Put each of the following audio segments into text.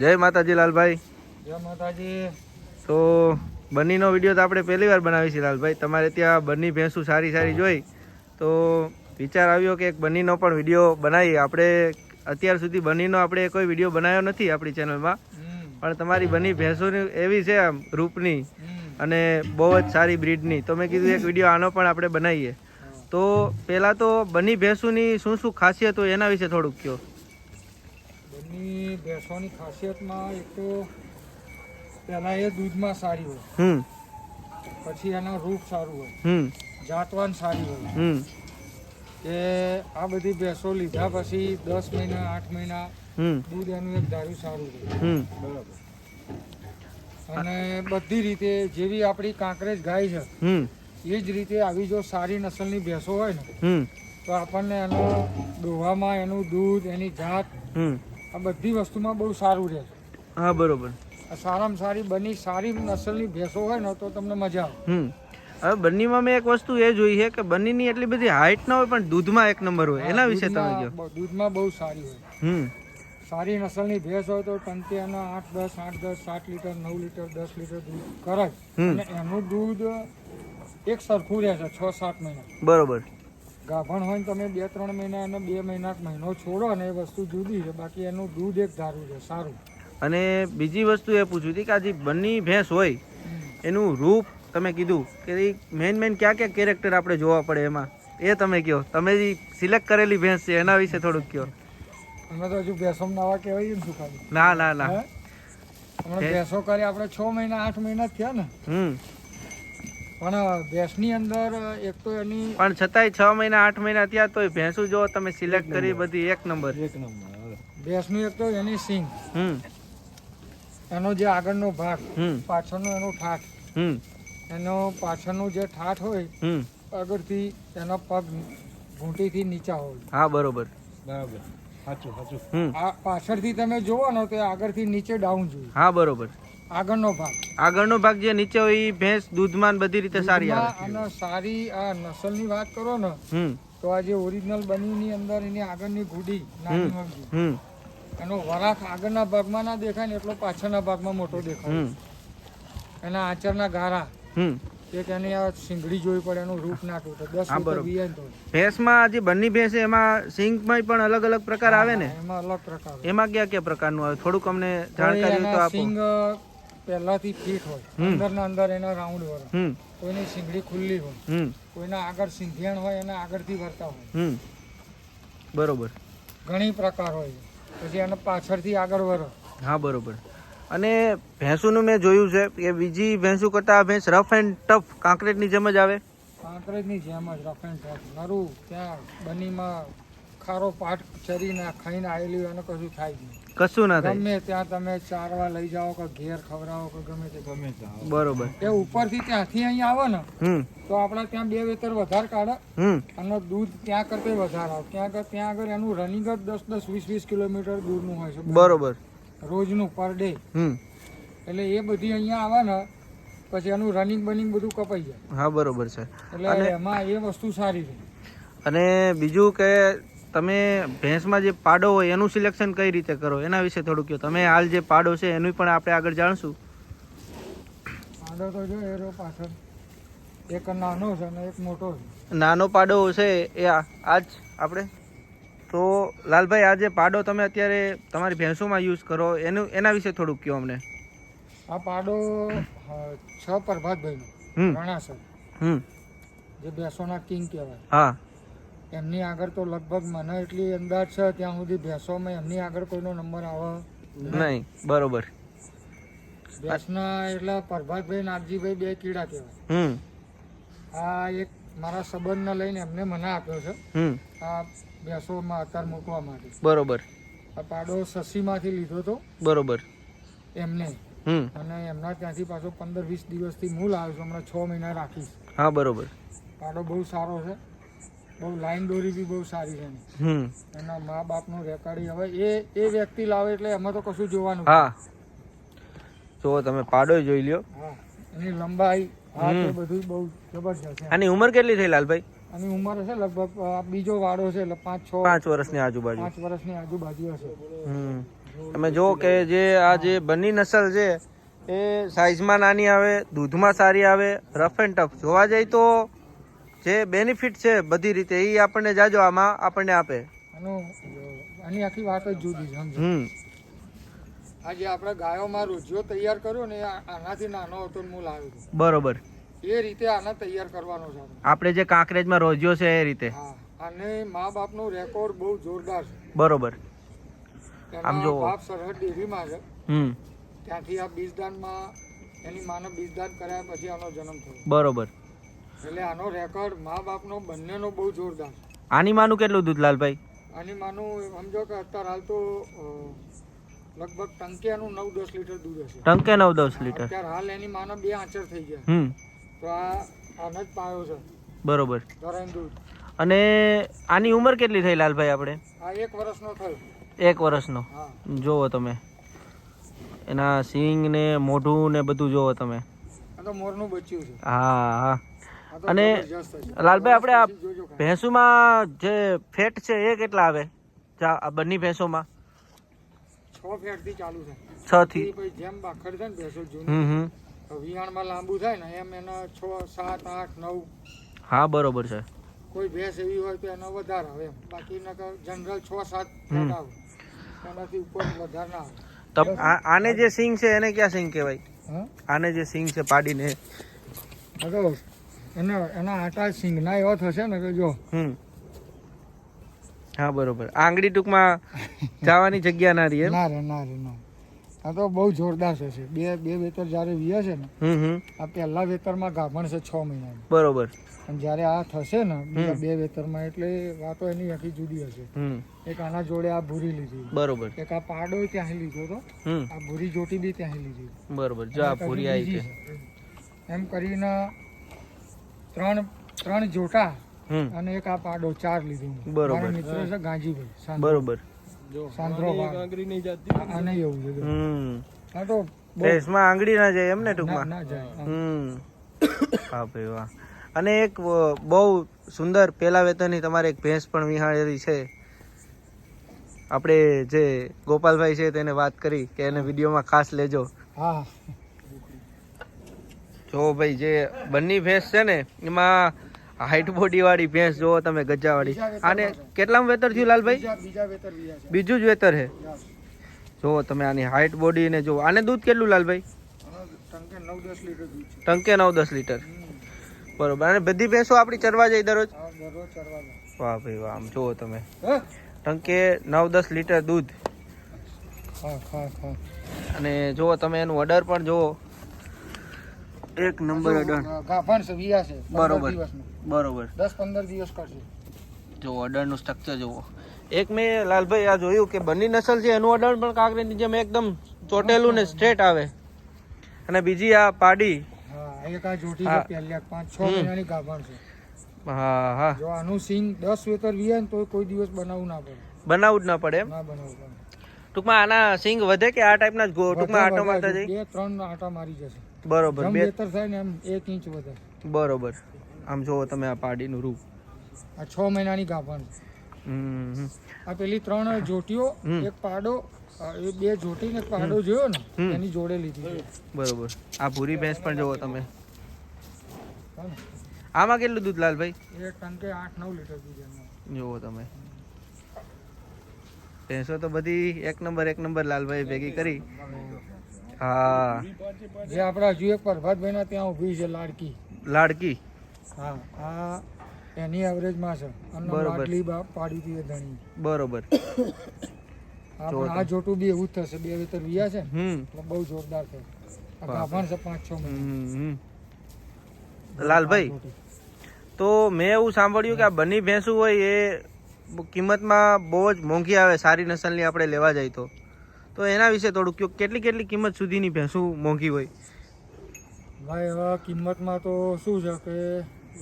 જય માતાજી લાલભાઈ. જય માતાજી. તો બન્નીનો વિડીયો તો આપણે પહેલી વાર બનાવી છે લાલભાઈ. તમારે ત્યાં બન્ની ભેંસું સારી સારી જોઈ તો વિચાર આવ્યો કે એક બન્નીનો પણ વિડીયો બનાવીએ. આપણે અત્યાર સુધી બન્નીનો આપણે કોઈ વિડીયો બનાવ્યો નથી આપણી ચેનલમાં, પણ તમારી બન્ની ભેંસોની એવી છે આમ રૂપની અને બહુ જ સારી બ્રીડની, તો મેં કીધું એક વિડીયો આનો પણ આપણે બનાવીએ. તો પહેલાં તો બન્ની ભેંસોની શું શું ખાસિયત હોય એના વિશે થોડુંક કહો. બન્ની ભેંસોની ખાસિયતમાં એક તો પહેલાં એ દૂધમાં સારી હોય, પછી એનું રૂપ સારું હોય, જાતવાન સારી હોય. કે આ બધી ભેંસો લીધા પછી 10 મહિના 8 મહિના દૂધ એનું એક ધારું સારું હોય. બરાબર. અને બધી રીતે જેવી આપણી કાંકરેજ ગાય છે એ જ રીતે આવી જો સારી નસલની ભેંસો હોય ને તો આપણને એનો દોવામાં એનું દૂધ એની જાત આ બધી વસ્તુમાં બહુ સારું રહે છે. હા બરોબર. સારામાં સારી બની સારી નસલની ભેંસો હોય ને તો તમને મજા આવે. હવે બન્નીમાં મેં એક વસ્તુ એ જોઈ છે કે બન્નીની એટલી બધી હાઈટ ના હોય પણ દૂધમાં એક નંબર હોય. એના વિશે તમે કહો. દૂધમાં બહુ સારી હોય. સારી નસલની ભેંસ હોય તો ટંકીયાના 8 10 7 લીટર 9 લીટર 10 લીટર દૂધ કરાય અને એનું દૂધ એક સરખું રહે છે 6-7 મહિના. બરોબર. ગાભણ હોય ને તમે 2-3 મહિના અને 2 મહિના મહિનો છોડો ને એ વસ્તુ જુદી છે, બાકી એનું દૂધ એક ધારું છે સારું. અને બીજી વસ્તુ એ પૂછવી હતી કે આ જે બન્ની ભેંસ હોય એનું રૂપ તમે કીધું કે મેન ક્યાં ક્યાં કેરેક્ટર આપણે જોવા પડે એમાં, એ તમે કહો. તમે જે સિલેક્ટ કરેલી ભેંસ છે એના વિશે થોડુંક કહો. અમે તો હજુ ભેંસો નવા કહેવાય ને શું ખાલી. ના હમણાં ભેંસો કરી આપણે 6 મહિના 8 મહિના થયા ને. પણ ભેંસની અંદર એક તો એની પણ છતાંય 6 મહિના 8 મહિના થયા તોય ભેંસું જો તમે સિલેક્ટ કરી બધી એક નંબર. ભેંસનું એક તો એની સિંગ, એનો જે આગળનો ભાગ, પાછળનો એનો ઠાઠ, એનો પાછળનું જે ઠાઠ હોય આગળથી એનો પગ ઘૂંટીથી નીચા હોય. હા બરોબર. બરાબર. સાચું. આ પાછળથી તમે જોવો ને તો આગળથી નીચે ડાઉન જોઈએ. હા બરોબર. આગળનો ભાગ જે નીચે હોય એ ભેંસ દૂધમાં બધી રીતે સારી આવે. અને સારી આ નસલની વાત કરો ને તો આ જે ઓરિજિનલ બનીની અંદર એની આગળની ગુડી નાની હોય, એનો વરાખ આગળના ભાગમાં ના દેખાય ને એટલો પાછળના ભાગમાં મોટો દેખાય. એના આંચરના ગારા એક એની આ સિંગડી જોઈ પડે, એનું રૂપ નાખ્યું તો 10 લીટર વીએ તો. ભેંસમાં જે બન્ની ભેંસ છે એમાં સિંગમાં પણ અલગ અલગ પ્રકાર આવે ને? એમાં અલગ પ્રકાર. એમાં કયા પ્રકારનું આવે થોડુંક અમને જાણકારી હોય તો આપો. સિંગ પહેલાથી ફિટ હોય, અંદરના અંદર એના રાઉન્ડ હોય, કોઈની સિંગડી ખુલ્લી હોય, કોઈના આગળ સિંધિયાણ હોય એના આગળથી વરતા હોય. બરોબર. ઘણી પ્રકાર હોય. પછી એના પાછળથી આગળ વરો. હા બરોબર. અને ભેંસુનું મેં જોયું છે કે બીજી ભેંસુ કરતા ભેંસ રફ એન્ડ ટફ કાંકરેજની જેમ જ આવે. કાંકરેજની જેમ જ રફ એન્ડ ટફ નરું. ત્યાં બનીમાં ખારો પાટ ચરીને ખાઈને આવેલી અને કશું થાય નહીં. કશું ના થાય. ગમે ત્યાં તમે ચારવા લઈ જાઓ કે ઘેર ખવડાવો કે ગમે તે ગમે ત્યાં. બરોબર. એ ઉપરથી ત્યાંથી અહીંયા આવે ને તો આપણે ત્યાં 2 વેતર વધારે કાઢે અને દૂધ ત્યાં કરતા વધારે આવે. ત્યાં આગળ એનું રનિંગ જ 10-20 કિલોમીટર દૂરનું હોય છે. બરોબર. રોજનું પર ડે. એટલે એ બધી અહીંયા આવે ને પછી એનું રનિંગ બનિંગ બધું કપાઈ જાય. હા બરોબર છે. એટલે એમાં એ વસ્તુ સારી છે. અને બીજું કે તમે ભેંસમાં જે પાડો હોય એનું સિલેક્શન કઈ રીતે કરો એના વિશે થોડું કહો. તમે હાલ જે પાડો છે એનું પણ આપણે આગળ જાણશું. પાડો તો જો એરો પાછળ એક નાનો છે અને એક મોટો છે. નાનો પાડો છે એ આજ આપણે તો લાલભાઈ આ જે પાડો તમે અત્યારે તમારી ભેંસોમાં યુઝ કરો એના વિશે થોડુંક કહો અમને. આ પાડો 6 પ્રભાતભાઈનો રણાસર જે ભેંસોના કિંગ કહેવાય. હા. એમની આગળ તો લગભગ મને એટલી અંદાજ છે ત્યાં સુધી ભેંસોમાં એમની આગળ કોઈનો નંબર આવે નહીં. બરોબર. ભેંસના એટલે પ્રભાતભાઈ નાગજીભાઈ 2 કીડા કહેવાય. આ એક મારા સંબંધને લઈને એમને મને આપ્યો છે આ ભેંસોમાં અત્યારે મૂકવા માટે. બરોબર. આ પાડો સસીમાંથી લીધો હતો. બરોબર. એમને અને એમના ત્યાંથી પાછો 15-20 દિવસથી હું લાવ્યો છું. હમણાં 6 મહિના રાખીશ. હા બરોબર. પાડો બહુ સારો છે, બહુ લાઈન દોરી બી બહુ સારી છે. એના મા બાપનું રેકર્ડ હવે એ વ્યક્તિ લાવે એટલે એમાં તો કશું જોવાનું. હા જો તમે પાડો જોઈ લ્યો. હા એની લંબાઈ બધું બહુ જબરજસ્ત છે. આની ઉંમર કેટલી થઈ લાલભાઈ? આની ઉંમર હશે લગભગ બીજો વાડો છે એટલે 5 વર્ષની આજુબાજુ હશે. તમે જો કે જે આ જે બની નસલ છે એ સાઇઝમાં નાની આવે, દૂધમાં સારી આવે, રફ એન્ડ ટફ. જોવા જઈએ તો જે બેનિફિટ છે બધી રીતે એ આપણને જાજો આમાં આપણને આપે. આની આખી વાત જ જુદી છે સમજો. આજે આપણે ગાયોમાં રોજિયો તૈયાર કર્યો ને આનાથી નાનો હતો ને હું લાવ્યો હતો. બરોબર. એ રીતે આને તૈયાર કરવાનો છે આપણે જે કાંકરેજમાં રોજિયો છે એ રીતે. હા, અને મા બાપનો રેકોર્ડ બહુ જોરદાર છે. બરોબર. આમ જો બાપ સરહદ ડેરીમાં છે. ત્યાંથી આ બીજદાનમાં એની માને બીજદાન કર્યા પછી આનો જન્મ થયો. બરોબર. એટલે આનો રેકોર્ડ મા બાપનો બંનેનો બહુ જોરદાર. આની માનું કેટલું દૂધ લાલભાઈ? આની માનું સમજો કે અત્યારે હાલ તો લગભગ ટંકિયાનું 9-10 લીટર દૂધ હશે. ટંકે 9-10 લીટર. અત્યારે હાલ એની માનો 2 આંચર થઈ ગયા. તો આને જ પાયો છે. બરોબર. ધરાઈને દૂધ. અને આની ઉંમર કેટલી થઈ લાલભાઈ આપણે? આ 1 વર્ષનો થયો. 1 વર્ષનો. જોવો તમે એના સિંગ ને મોઢું ને બધું જોવો તમે. આ તો મોરનું બચ્યું છે. હા હા. અને લાલભાઈ આપણે આ ભેંસોમાં જે ફેટ છે એ કેટલા આવે આ બંને ભેંસોમાં? 6 ફેટ થી ચાલુ છે. 6 થી. પછી જેમ બાખડ છે ને ભેંસો જૂની વિયાણમાં લાંબુ થાય ને એમ એના 6, 7, 8, 9. હા બરોબર છે. કોઈ ભેંસ એવી હોય તો એનો વધારે આવે એમ. બાકી જનરલ 6-7 ફેટ આવે. એનાથી ઉપર વધારે ના આવે. આને જે સિંગ છે એને ક્યાં સિંગ કહેવાય? આને જે સિંગ છે પાડીને એના આટા સિંગના એવો થશે ને કે જો. હા બરોબર. આંગળી ટૂંકમાં જવાની જગ્યા ના રહી. ના રે ના રે ના. આ તો બહુ જોરદાર છે. બે વેતર જયારે વીએ છે ને આ પહેલા વેતરમાં ગાભણ છે 6 મહિનાની. બરોબર. અને જયારે આ થશે ને બીજા 2 વેતરમાં એટલે વાતો એની આખી જુદી હશે. એક આના જોડે આ ભૂરી લીધી. બરોબર. એક આ પાડો ત્યાં લીધો તો આ ભૂરી જોટી બી ત્યાં લીધી. બરોબર. જો આ ભૂરી આવી છે એમ કરીને 3 જોટા અને એક આ પાડો 4 લીધી. બરોબર. મિત્ર છે ગાંજીભાઈ. બરોબર. સાંદ્રો આંગળી નહીં જાતી. આ નહીં એવું છે. આ તો ભેંસમાં આંગળી ના જાય એમ ને ટૂંકમાં. ના જાય. હા ભાઈ વાહ. અને એક બહુ સુંદર પેલા વેતનની તમારે એક ભેંસ પણ વિહાળેલી છે. આપણે જે ગોપાલભાઈ છે તેને વાત કરી કે એને વિડીયોમાં ખાસ લેજો. હા. જો ભાઈ જે બંને ભેંસ છે ને એમાં હાઈટ બોડી વાળી ભેંસ જોવો તમે ગજાવાળી. આને કેટલામ વેતર થયું લાલભાઈ? બીજું જ વેતર છે. જોવો તમે આની હાઈટ બોડી ને જો. આને દૂધ કેટલું લાલભાઈ? ટંકે 9-10 લીટર. બરોબર. અને બધી ભેંસો આપણી ચરવા જાય દરરોજ? વાહ ભાઈ વાહ. આમ જોવો તમે ટંકે 9-10 લીટર દૂધ. અને જુઓ તમે એનું અડર પણ જુઓ. એક નંબર અડર. ગાભણ છે વિયા છે. બરોબર બરોબર. 10-15 દિવસ કરશે. જો અડરનું સ્ટ્રક્ચર જુઓ. એક મેં લાલભાઈ આ જોયું કે બંને નસલ છે એનું અડર પણ કાંકરેજની જેમ એકદમ ચોટેલું ને સ્ટ્રેટ આવે. અને બીજી આ પાડી. હા એક આ જોટી છે પહેલી 5-6 મહિનાની ગાભણ છે. હા હા. જો આનું સિંગ 10 વેતર વિયા ને તો કોઈ દિવસ બનાવવું ના પડે. બનાવવું જ ના પડે એમ. ના બનાવવું પડે. ટૂંકમાં આના સિંગ વધે કે આ ટાઈપના જ ટૂંકમાં આટો મારતા જાય? 2-3 આટા મારી જશે. બરોબર. 2 વેતર થાય ને એમ 1 ઇંચ વધે. બરોબર. આમ જોવો તમે આ પાડીનું રૂપ. આ 6 મહિનાની ગાભણ. આ પેલી 3 જોટીઓ એક પાડો એ 2 જોટી ને પાડો જોયો ને એની જોડે લીધી. બરોબર. આ ભૂરી ભેંસ પણ જોવો તમે. આમાં કેટલું દૂધ લાલભાઈ? એક ટંકે 8-9 લીટર દૂધ. જોવો તમે ભેંસો તો બધી એક નંબર લાલભાઈ ભેગી કરી. હા. જે આપણા હજુ એક પ્રભાતભાઈ ના ત્યાં ઉભી છે લાડકી. હા આ એની એવરેજમાં છે. બરોબર. પાડી હતી ધણી. બરોબર. આ જોટું બી એવું જ થશે. 2 વેતર વિયા છે એટલે બહુ જોરદાર છે. આ ગાભણ છે 5-6 મહિના. લાલભાઈ તો મેં એવું સાંભળ્યું કે આ બંને ભેંસું હોય એ કિંમતમાં બહુ જ મોંઘી આવે. સારી નસલની આપણે લેવા જાય તો એના વિશે થોડુંક કહો. કેટલી કિંમત સુધીની ભેંસું મોંઘી હોય? ભાઈ હવે કિંમતમાં તો શું છે કે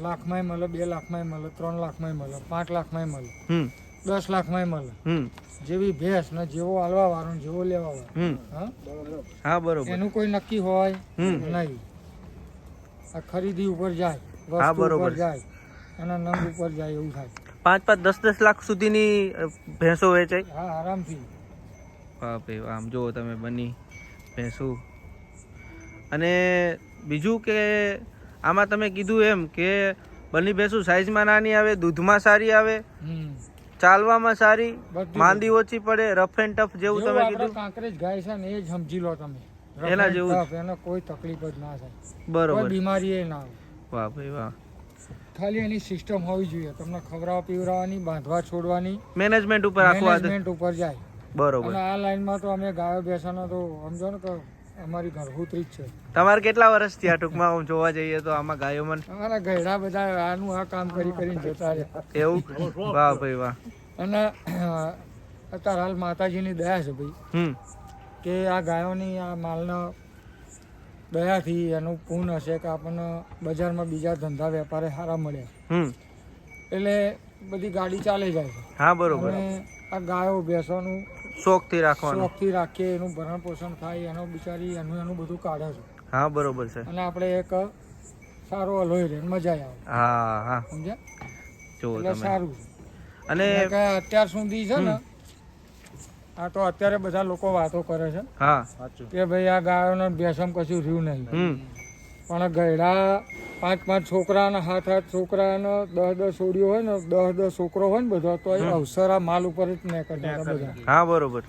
લાખમાંય મળે, 2 લાખમાંય મળે, 3 લાખમાંય મળે, 5 લાખમાંય મળે, 10 લાખમાંય મળે. જેવી ભેંસ ને જેવો હાલવા વાળો જેવો લેવા વાળો. હા બરોબર. એનું કોઈ નક્કી હોય નહીં. આ ખરીદી ઉપર જાય, વસ્તુ ઉપર જાય, એના નંગ ઉપર જાય એવું થાય. 5-10 લાખ સુધીની ભેંસો વેચાય? હા આરામથી. વાહ ભાઈ વાહ. આમ જુઓ તમે બની ભેંસું. અને બીજું કે આમાં તમે કીધું એમ કે બની ભેંસું સાઈઝમાં નાની આવે, દૂધમાં સારી આવે, ચાલવામાં સારી, માંદી ઓછી પડે, રફ એન્ડ ટફ જેવું તમે કીધું કાંકરેજ ગાય છે ને એ જ સમજી લો તમે, એના જેવું એને કોઈ તકલીફ જ ના થાય, બરોબર, કોઈ બીમારી એ ના આવે. વાહ ભાઈ વાહ. ખાલી એની સિસ્ટમ હોવી જોઈએ, તમને ખવડાવવા પીવડાવવાની, બાંધવા છોડવાની, મેનેજમેન્ટ ઉપર આખું મેનેજમેન્ટ ઉપર જાય. બરોબર. અને આ લાઈનમાં તો અમે ગાયો બેસાનો તો સમજો ને કે અમારી ઘરભૂતરી જ છે. તમારે કેટલા વર્ષ થયા ટૂંકમાં જોવા જઈએ તો આમાં ગાયોમાં? અમારા ગયડા બધા આનું આ કામ કરીને જતા રહ્યા. એવું? વાહ ભાઈ વાહ. અને અત્યારે હાલ માતાજીની દયા છે ભાઈ, કે આ ગાયોની આ માલના દયાથી એનું પૂન હશે કે આપણને બજારમાં બીજા ધંધા વેપારે સારા મળ્યા, એટલે બધી ગાડી ચાલી જાય છે. હા બરોબર. અને આ ગાયો બેસવાનું શોખથી રાખવાનું, શોખથી રાખીએ, એનું ભરણ પોષણ થાય, એનો બિચારી એનું બધું કાઢે છે. હા બરોબર છે. અને આપણે એક સારો અલોય રહે, મજા આવે. હા હા સમજ્યા? જો એટલે સારું છે. અને અત્યાર સુધી છે ને, આ તો અત્યારે બધા લોકો વાતો કરે છે કે ભાઈ આ ગાયોને ભેંસમ કશું રહ્યું નહીં, પણ ગયડા 5 છોકરા ને 7 છોકરા ને 10 છોડીઓ હોય ને, 10 છોકરો હોય ને બધો, તો એ અવસરા માલ ઉપર જ નીકળતા બધા. હા બરોબર.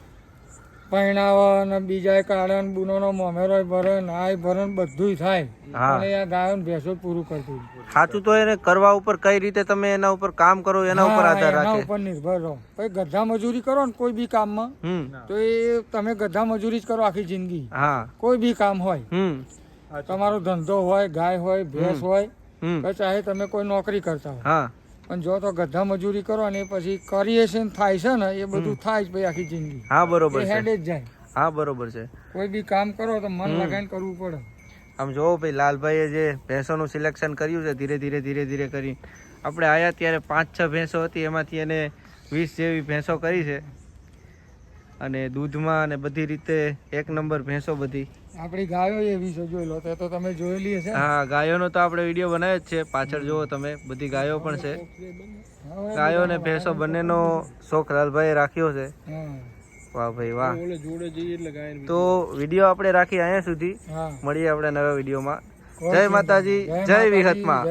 પહેણાવા ને બીજા કાળે બુનો મોમેરો ભરે, નાય ભરે, બધું થાય, પણ એ આ ગાયો ભેંસો પૂરું કરતું. સાચું તો એને કરવા ઉપર કઈ રીતે તમે એના ઉપર કામ કરો એના ઉપર આધાર રાખે, એના ઉપર નિર્ભર રહો. પછી ગધા મજૂરી કરો ને કોઈ બી કામમાં, તો એ તમે ગધા મજૂરી જ કરો આખી જિંદગી. કોઈ બી કામ હોય, તમારો ધંધો હોય, ગાય હોય, ભેંસ હોય, ચાહે તમે કોઈ નોકરી કરતા હોય, પણ જો તો ગધા મજૂરી કરો ને પછી ક્રિએશન થાય છે ને, એ બધું થાય જ ભાઈ આખી જિંદગી. હા બરોબર છે, હેડ જ જાય. હા બરોબર છે. કોઈ બી કામ કરો તો મન લગાવીને કરવું પડે. આમ જોવો ભાઈ, લાલભાઈએ જે ભેંસોનું સિલેક્શન કર્યું છે ધીરે ધીરે કરી, આપણે આયા ત્યારે 5-6 ભેંસો હતી, એમાંથી એને 20 જેવી ભેંસો કરી છે. અને દૂધમાં અને બધી રીતે 1 નંબર ભેંસો બધી. આપણી ગાયો એવી છે, જોઈ લો તો તમે જોયેલી હશે. હા, ગાયોનો તો આપણે વિડીયો બનાવ્યો જ છે, પાછળ જુઓ તમે, બધી ગાયો પણ છે. ગાયો અને ભેંસો બંનેનો શોખ લાલભાઈએ રાખ્યો છે. વાહ ભાઈ વાહ. તો વિડીયો આપણે રાખી અહીંયા સુધી, મળીએ આપણે નવા વિડીયોમાં. જય માતાજી, જય વિહતમાં.